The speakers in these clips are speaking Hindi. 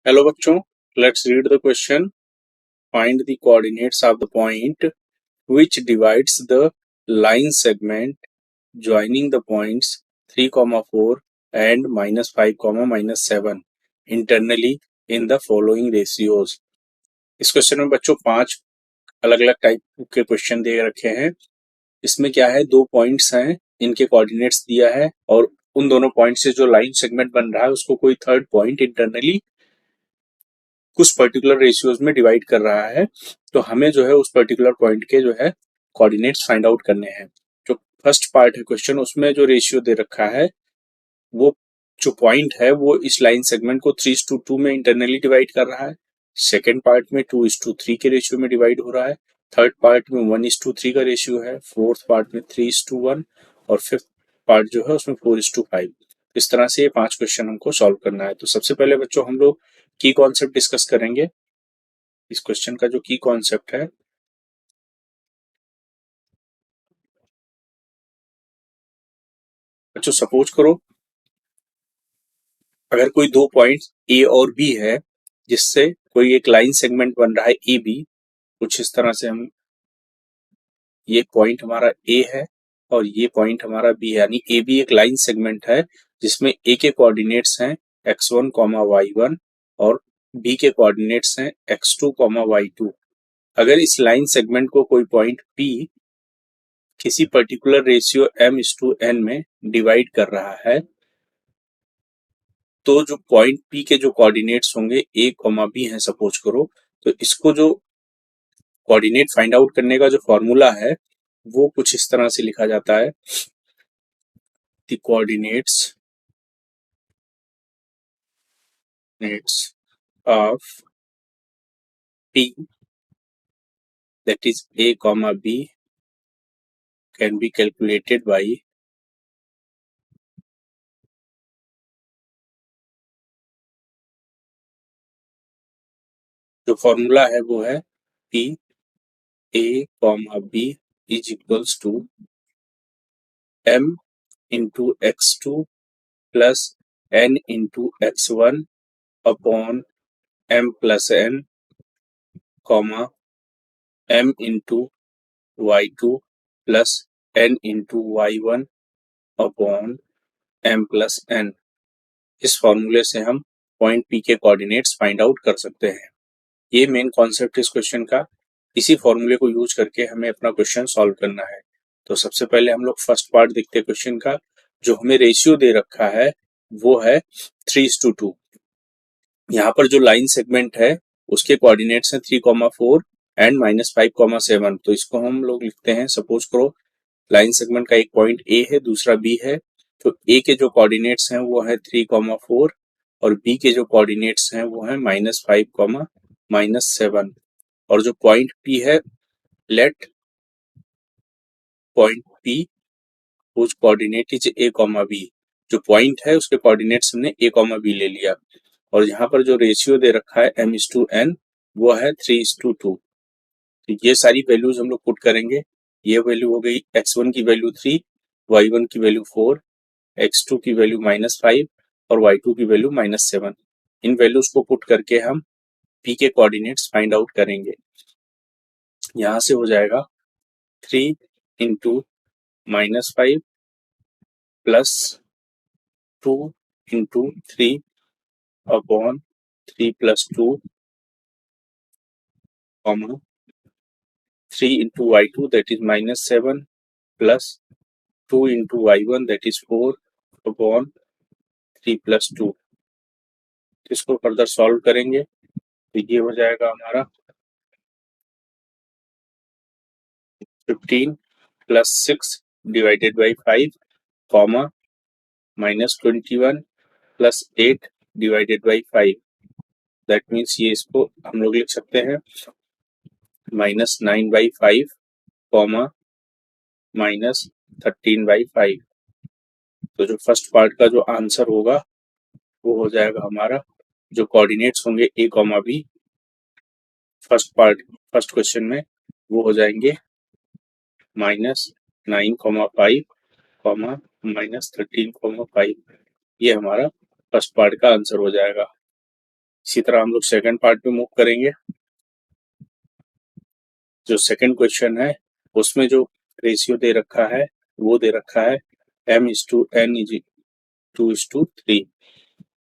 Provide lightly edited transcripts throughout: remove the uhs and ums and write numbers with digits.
हेलो बच्चों, let's read the question. Find the coordinates of the point which divides the line segment joining the points 3, 4 and -5, -7 internally in the following ratios. इस क्वेश्चन में बच्चों 5 अलग अलग टाइप के क्वेश्चन दे रखे हैं. इसमें क्या है, 2 पॉइंट्स हैं, इनके कोऑर्डिनेट्स दिया है और उन दोनों पॉइंट से जो लाइन सेगमेंट बन रहा है उसको कोई थर्ड पॉइंट इंटरनली कुछ पर्टिकुलर रेशियोज में डिवाइड कर रहा है. तो हमें जो है उस पर्टिकुलर पॉइंट के जो है कोऑर्डिनेट्स फाइंड आउट करने हैं. जो फर्स्ट पार्ट है क्वेश्चन, उसमें जो रेशियो दे रखा है वो जो पॉइंट है वो इस लाइन सेगमेंट को 3:2 में इंटरनली डिवाइड कर रहा है. सेकेंड पार्ट में 2:3 के रेशियो में डिवाइड हो रहा है. थर्ड पार्ट में 1:3 का रेशियो है. फोर्थ पार्ट में 3:1 और फिफ्थ पार्ट जो है उसमें 4:5. इस तरह से ये 5 क्वेश्चन हमको सॉल्व करना है. तो सबसे पहले बच्चों हम लोग की कॉन्सेप्ट डिस्कस करेंगे. इस क्वेश्चन का जो की कॉन्सेप्ट है, बच्चों सपोज करो अगर कोई 2 पॉइंट ए और बी है जिससे कोई एक लाइन सेगमेंट बन रहा है ए बी. कुछ इस तरह से हम, ये पॉइंट हमारा ए है और ये पॉइंट हमारा बी है, यानी ए बी एक लाइन सेगमेंट है जिसमें ए के कोऑर्डिनेट्स हैं x1, y1 और बी के कोऑर्डिनेट्स हैं x2, y2. अगर इस लाइन सेगमेंट को कोई पॉइंट P किसी पर्टिकुलर रेशियो m:n में डिवाइड कर रहा है तो जो पॉइंट P के जो कोऑर्डिनेट्स होंगे a, b हैं सपोज करो, तो इसको जो कोऑर्डिनेट फाइंड आउट करने का जो फॉर्मूला है वो कुछ इस तरह से लिखा जाता है. The coordinates of P that is a, b can be calculated by जो फॉर्मूला है वो है P a, b is equals to m into x2 plus n into x1 upon m plus n, comma m into y2 plus n into y1 upon m plus n. इस फॉर्मूले से हम पॉइंट P के कोऑर्डिनेट्स फाइंड आउट कर सकते हैं. ये मेन कॉन्सेप्ट इस क्वेश्चन का. इसी फॉर्मूले को यूज करके हमें अपना क्वेश्चन सॉल्व करना है. तो सबसे पहले हम लोग फर्स्ट पार्ट देखते हैं क्वेश्चन का. जो हमें रेशियो दे रखा है वो है 3:2. यहाँ पर जो लाइन सेगमेंट है उसके कोऑर्डिनेट्स हैं 3, 4 एंड -5, 7. तो इसको हम लोग लिखते हैं, सपोज करो लाइन सेगमेंट का एक पॉइंट ए है, दूसरा बी है. तो ए के जो कोऑर्डिनेट्स हैं वो है 3, 4 और बी के जो कोऑर्डिनेट्स हैं वो है -5, -7. और जो पॉइंट P है, let point P whose coordinate is a, b. जो पॉइंट है उसके कोऑर्डिनेट्स हमने a, b ले लिया. और यहाँ पर जो रेशियो दे रखा है m:n वो है 3:2. तो ये सारी वैल्यूज हम लोग पुट करेंगे. ये वैल्यू हो गई x1 की वैल्यू 3, y1 की वैल्यू 4, x2 की वैल्यू -5 और y2 की वैल्यू -7. इन वैल्यूज को पुट करके हम P के कोऑर्डिनेट्स फाइंड आउट करेंगे. यहाँ से हो जाएगा 3 into -5 plus 2 into 3 upon 3 plus 2, comma 3 into y2 that is -7 plus 2 into y1 that is 4 upon 3 plus 2. इसको फर्दर सॉल्व करेंगे तो ये हो जाएगा हमारा 15 plus 6 divided by 5, comma -21 plus 8 divided by 5. That means ये इसको हम लोग लिख सकते हैं -9/5, कॉमा -13/5. तो जो फर्स्ट पार्ट का जो आंसर होगा वो हो जाएगा हमारा, जो कोऑर्डिनेट्स होंगे a, b फर्स्ट क्वेश्चन में वो हो जाएंगे -9, 5, -13, 5. ये हमारा फर्स्ट पार्ट का आंसर हो जाएगा. इसी तरह हम लोग सेकंड पार्ट पे मूव करेंगे। जो सेकंड क्वेश्चन है उसमें जो रेशियो दे रखा है वो दे रखा है m/n=2:3।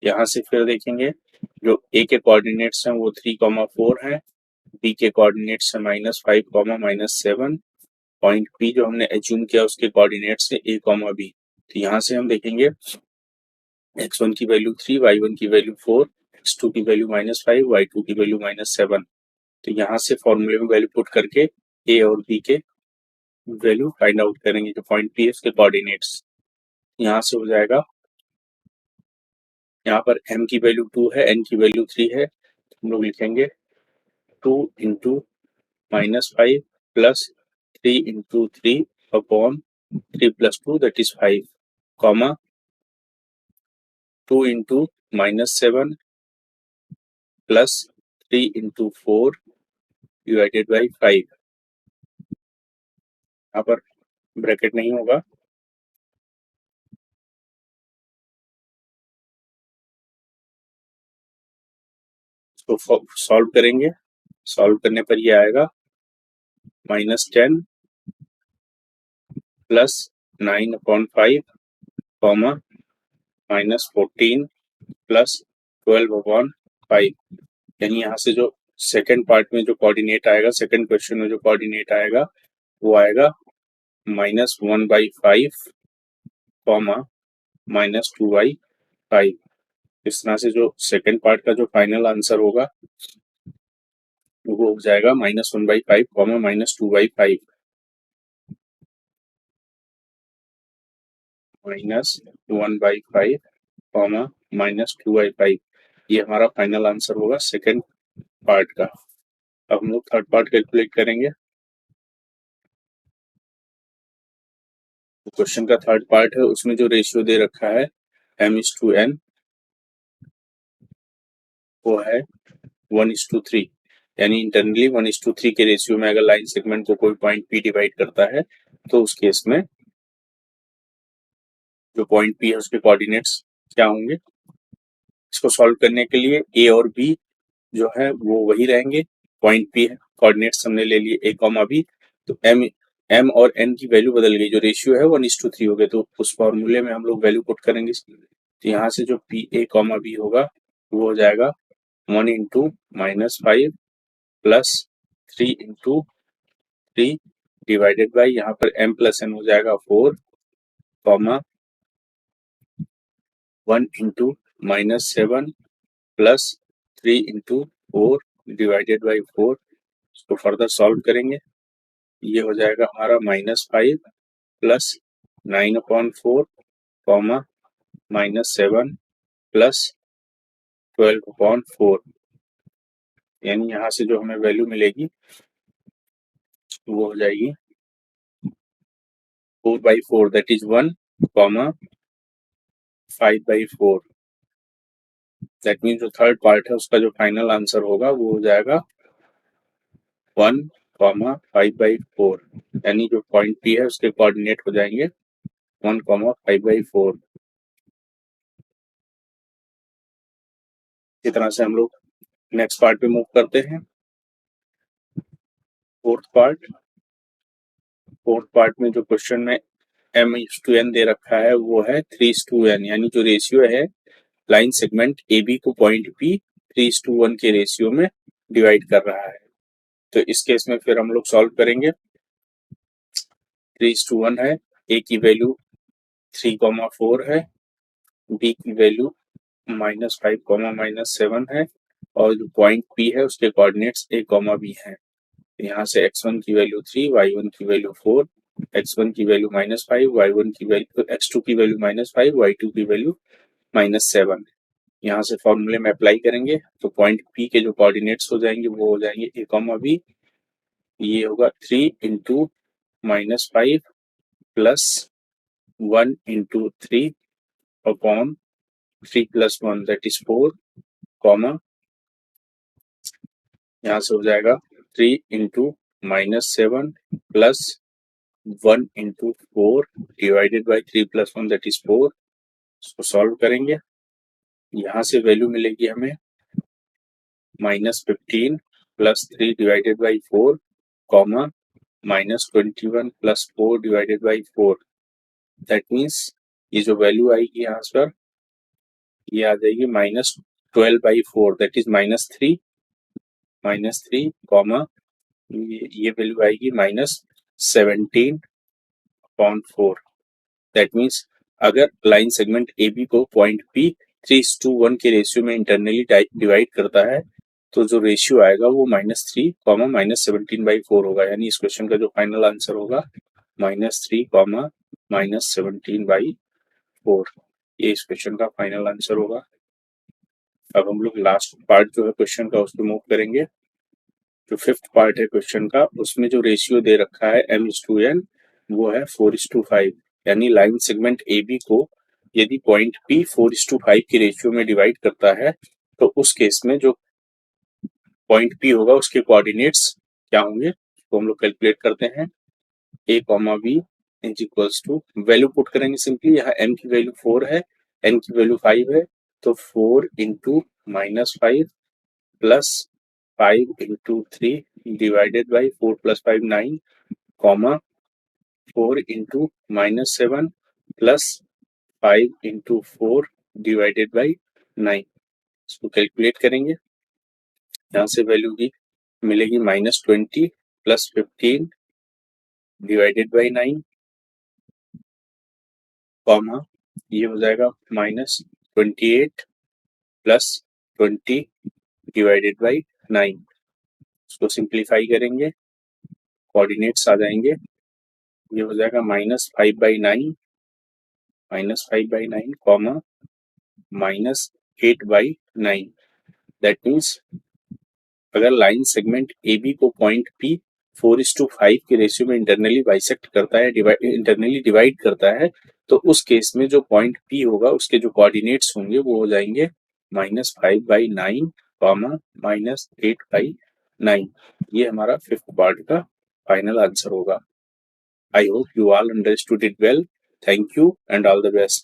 यहाँ से फिर देखेंगे जो a के कोऑर्डिनेट्स हैं वो 3,4 हैं, b के कोऑर्डिनेट्स है -5, -7। पॉइंट P जो हमने एज्यूम किया उसके कोऑर्डिनेट्स है a, b। तो यहाँ से हम देखेंगे x1 की वैल्यू 3, y1 की वैल्यू 4, x2 की वैल्यू -5, y2 की वैल्यू -7। तो यहाँ से फॉर्मूले में वैल्यू पुट करके a और b के वैल्यू फाइंड आउट करेंगे जो पॉइंट P है उसके कोऑर्डिनेट्स। यहाँ से हो जाएगा, यहाँ पर m की वैल्यू 2 है, n की वैल्यू 3 है, तो हम लोग लिखेंगे 2 into -5 plus 3 into 3 upon 3 + 2 that is 5, comma 2 into -7 plus 3 into 4 divided by 5। यहाँ पर ब्रैकेट नहीं होगा, इसको सॉल्व करेंगे। सॉल्व करने पर ये आएगा -10 प्लस 9/5, कॉमा -14 प्लस 12/5। यानी यहाँ से जो सेकंड पार्ट में जो कोऑर्डिनेट आएगा, सेकंड क्वेश्चन में जो कोऑर्डिनेट आएगा वो आएगा -1/5, कॉमा -2/5। इस तरह से जो सेकंड पार्ट का जो फाइनल आंसर होगा वो हो जाएगा -1/5, कॉमा -2/5। -1/5, कॉमा -2/5, ये हमारा फाइनल आंसर होगा सेकंड पार्ट का। अब हम लोग थर्ड पार्ट कैलकुलेट करेंगे। क्वेश्चन का थर्ड पार्ट है, उसमें जो रेशियो दे रखा है m/n वो है 1:3। यानी इंटरनली 1:3 के रेशियो में अगर लाइन सेगमेंट को कोई पॉइंट P डिवाइड करता है तो उस केस में जो पॉइंट P है उसके कोऑर्डिनेट्स क्या होंगे। इसको सॉल्व करने के लिए a और b जो है वो वही रहेंगे, पॉइंट P है, कोऑर्डिनेट्स हमने ले लिए a, b। तो m और n की वैल्यू बदल गई, जो रेशियो है 1:3 हो गए, तो उस फॉर्मूले में हम लोग वैल्यू पुट करेंगे। तो यहाँ से जो PA, b होगा वो हो जाएगा 1 into -5 plus 3 into 3 divided by, यहाँ पर m+n हो जाएगा 4, comma 1 into -7 plus 3 into 4 divided by 4। इसको फर्दर सॉल्व करेंगे, ये हो जाएगा हमारा -5 प्लस 9/4, कॉमा -7 प्लस 12/4। यानी यहाँ से जो हमें वैल्यू मिलेगी वो हो जाएगी 4/4 that is 1, comma 5/4। That means जो थर्ड पार्ट है उसका जो फाइनल आंसर होगा वो हो जाएगा 1, कॉमा 5/4। यानी जो पॉइंट P है उसके कोऑर्डिनेट हो जाएंगे 1, कॉमा 5/4। इस तरह से हम लोग नेक्स्ट पार्ट पे मूव करते हैं। फोर्थ पार्ट में जो क्वेश्चन में m/n दे रखा है वो है 3:n, यानी जो रेशियो है लाइन सेगमेंट AB को पॉइंट P 3:1 के रेशियो में डिवाइड कर रहा है। तो इस केस में फिर हम लोग सॉल्व करेंगे। 3:1 है, A की वैल्यू 3,4 है, B की वैल्यू -5, -7 है, और जो पॉइंट P है उसके कोऑर्डिनेट्स A, B हैं। यहाँ से x1 की वैल्यू 3, y1 की वैल्यू 4, x1 की वैल्यू -5, y1 की वैल्यू x2 की वैल्यू -5, y2 की वैल्यू -7। यहाँ से फॉर्मूले में अप्लाई करेंगे तो पॉइंट P के जो कोऑर्डिनेट्स हो जाएंगे वो हो जाएंगे A, B। ये होगा 3 into -5 plus 1 into 3 upon 3 + 1 that is 4, comma यहाँ से हो जाएगा 3 into -7 plus 1 into 4 divided by 3 + 1 that is 4। इसको सॉल्व करेंगे, यहाँ से वैल्यू मिलेगी हमें -15 plus 3 divided by 4, comma -21 plus 4 divided by 4. That means ये जो वैल्यू आएगी यहाँ पर ये आ जाएगी -12/4, दैट इज -3 कॉमा ये वैल्यू आएगी -17/4. दैट मीन्स अगर लाइन सेगमेंट ए बी को पॉइंट पी 3:1 के रेशियो में इंटरनली डिवाइड करता है तो जो रेशियो आएगा वो -3 -17/4 होगा, यानी इस क्वेश्चन का जो फाइनल आंसर होगा -3 -17/4. ये इस क्वेश्चन का फाइनल आंसर होगा. अब हम लोग लास्ट पार्ट जो है क्वेश्चन का उसको मूव करेंगे. जो फिफ्थ पार्ट है क्वेश्चन का उसमें जो रेशियो दे रखा है m:n वो है 4:5, यानी लाइन सेगमेंट ए बी को यदि पॉइंट पी 4:5 के रेशियो में डिवाइड करता है तो उस केस में जो पॉइंट पी होगा उसके कोऑर्डिनेट्स क्या होंगे तो हम लोग कैलकुलेट करते हैं. a, b is equals to value put करेंगे सिंपली. यहाँ m की वैल्यू 4 है, n की वैल्यू 5 है, तो 4 into -5 plus 5 into 3 divided by 4 plus 5 9, comma 4 into -7 plus 5 into 4 divided by 9. इसको कैलकुलेट करेंगे. यहाँ से वैल्यू की मिलेगी -20 प्लस 15 डिवाइडेड बाई 9, कॉमा ये हो जाएगा -28 प्लस 20 डिवाइडेड बाई 9. इसको सिंप्लीफाई करेंगे, कोऑर्डिनेट्स आ जाएंगे. ये हो जाएगा -5/9 कॉमा -8/9. दैट मीन्स अगर लाइन सेगमेंट ए बी को पॉइंट पी 4:5 के रेशियो में इंटरनली बाइसेक्ट करता है, इंटरनली डिवाइड करता है, तो उस केस में जो पॉइंट पी होगा उसके जो कोऑर्डिनेट्स होंगे वो हो जाएंगे -5/9 कॉमा -8/9. ये हमारा फिफ्थ पार्ट का फाइनल आंसर होगा. I hope you all understood it well. Thank you and all the best.